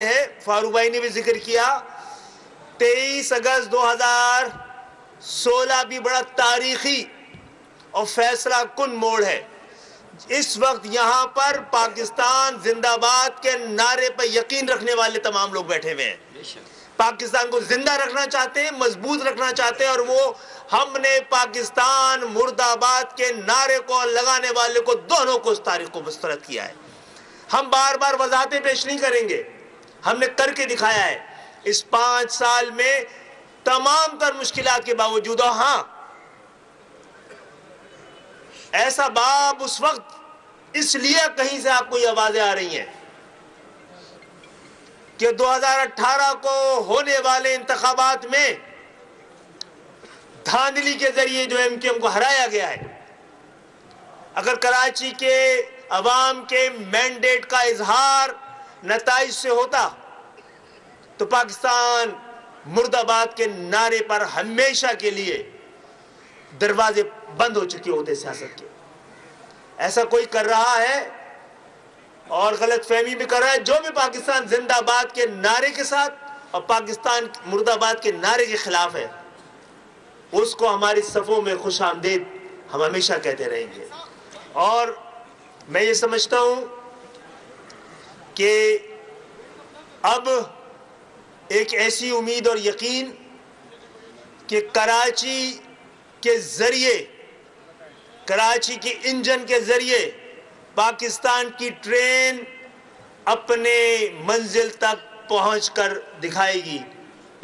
है, फारूक भाई ने भी जिक्र किया, 23 अगस्त 2016 भी बड़ा तारीखी और फैसला कुन मोड़ है। इस वक्त यहाँ पर पाकिस्तान जिंदाबाद के नारे पर यकीन रखने वाले तमाम लोग बैठे हुए हैं। पाकिस्तान को जिंदा रखना चाहते हैं, मजबूत रखना चाहते हैं, और वो हमने पाकिस्तान मुर्दाबाद के नारे को लगाने वाले को दोनों को उस तारीख को मुस्तरद किया है। हम बार बार वजाहतें पेश नहीं करेंगे, हमने करके दिखाया है इस 5 साल में तमाम तर मुश्किलात के बावजूद। और हाँ, ऐसा बाब उस वक्त इसलिए कहीं से आपको ये आवाजें आ रही हैं कि 2018 को होने वाले इंतखाबात में धांधली के जरिए जो एमक्यूएम को हराया गया है, अगर कराची के अवाम के मैंडेट का इजहार नताइज से होता तो पाकिस्तान मुर्दाबाद के नारे पर हमेशा के लिए दरवाजे बंद हो चुके होते सियासत के। ऐसा कोई कर रहा है और गलत फहमी भी कर रहा है। जो भी पाकिस्तान जिंदाबाद के नारे के साथ और पाकिस्तान मुर्दाबाद के नारे के खिलाफ है, उसको हमारी सफ़ों में खुश आमदीद हम हमेशा कहते रहेंगे। और मैं ये समझता हूँ कि अब एक ऐसी उम्मीद और यकीन कि कराची के जरिए, कराची के इंजन के जरिए पाकिस्तान की ट्रेन अपने मंजिल तक पहुंचकर दिखाएगी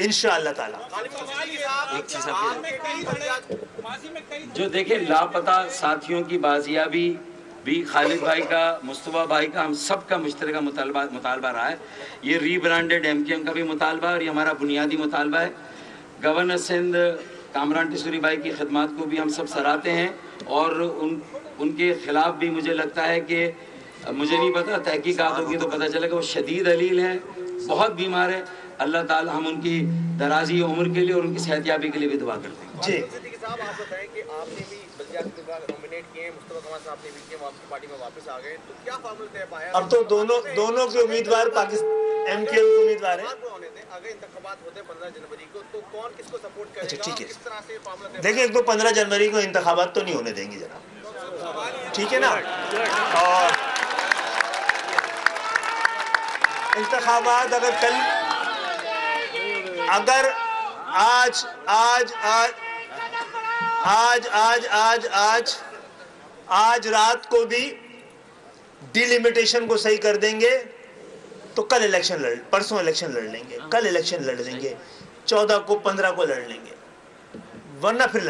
इंशाअल्लाह ताला। एक चीज जो देखे, लापता साथियों की बाजियाबी भी खालिद भाई का, मुस्तफा भाई का, हम सब का मुश्तरका मुतालबा रहा है। ये रीब्रांडेड एमक्यूएम का भी मुतालबा और ये हमारा बुनियादी मुतालबा है। गवर्नर सिंध कामरान टिसूरी भाई की खिदमत को भी हम सब सराहते हैं और उनके खिलाफ भी मुझे लगता है कि मुझे नहीं पता, तहकीकात होगी तो पता चलेगा, वो शदीद अलील हैं, बहुत बीमार है। अल्लाह ताला हम उनकी दराजी उम्र के लिए और उनकी सेहतयाबी के लिए भी दुआ करते हैं। जी साहब, आप बताएं कि आपने भी नॉमिनेट किए, मुस्तफा कमाल साहब ने भी किए, आपकी पार्टी में वापस आ गए, तो क्या फार्मूला तय पाया? अब तो दोनों के उम्मीदवार पाकिस्तान एमक्यूएम के उम्मीदवार हैं। अगर इंतखाबात होते 15 जनवरी को तो कौन किसको सपोर्ट करेगा? अच्छा, ठीक है, किस तरह से फार्मूला तय? देखिए, एक तो 15 जनवरी को इंतखाबात तो नहीं होने देंगे जनाब, ठीक है ना। और इंतखाबात अगर आज रात को भी डिलिमिटेशन को सही कर देंगे तो कल परसों इलेक्शन लड़ लेंगे, कल इलेक्शन लड़ लेंगे, 14 को 15 को लड़ लेंगे, वरना फिर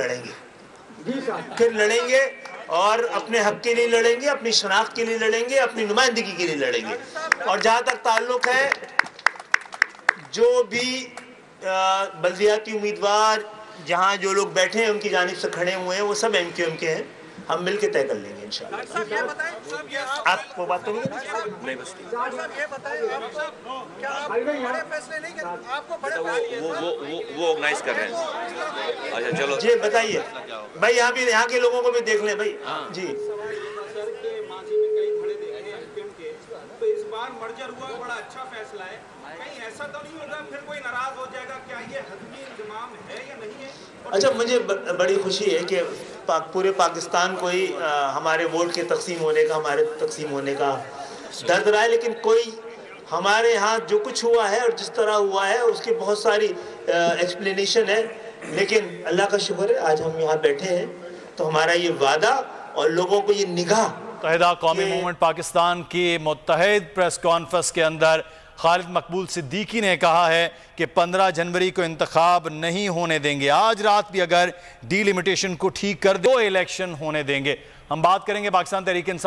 लड़ेंगे और अपने हक के लिए लड़ेंगे, अपनी शनाख्त के लिए लड़ेंगे, अपनी नुमाइंदगी के लिए लड़ेंगे। और जहाँ तक ताल्लुक है, जो भी बल्दियाती उम्मीदवार जहाँ जो लोग बैठे हैं उनकी जानिब से खड़े हुए हैं, वो सब एमक्यूएम के हैं, हम मिलकर तय कर लेंगे इंशाअल्लाह। आपको बात तो नहीं बस वो ऑर्गेनाइज कर रहे हैं। अच्छा चलो जी, बताइए भाई, यहाँ के लोगों को भी देख लें भाई। जी, तो इस बार मर्जर हुआ, बड़ा अच्छा फैसला है, कहीं ऐसा तो नहीं होगा फिर कोई नाराज हो जाएगा? क्या ये हतमी इंतजाम है या नहीं है? अच्छा, मुझे बड़ी खुशी है कि पूरे पाकिस्तान को ही हमारे वोट के तकसीम होने का, हमारे तकसीम होने का दर्द रहा है, लेकिन कोई हमारे यहाँ जो कुछ हुआ है और जिस तरह हुआ है उसकी बहुत सारी एक्सप्लेनेशन है, लेकिन अल्लाह का शुक्र है आज हम यहाँ बैठे हैं तो हमारा ये वादा और लोगों को ये निगाह। मुत्तहिदा कौमी मूवमेंट पाकिस्तान की मुत्तहिद प्रेस कॉन्फ्रेंस के अंदर खालिद मकबूल सिद्दीकी ने कहा है कि 15 जनवरी को इंतखाब नहीं होने देंगे। आज रात भी अगर डिलिमिटेशन को ठीक कर दे तो इलेक्शन होने देंगे। हम बात करेंगे पाकिस्तान तहरीक इंसाफ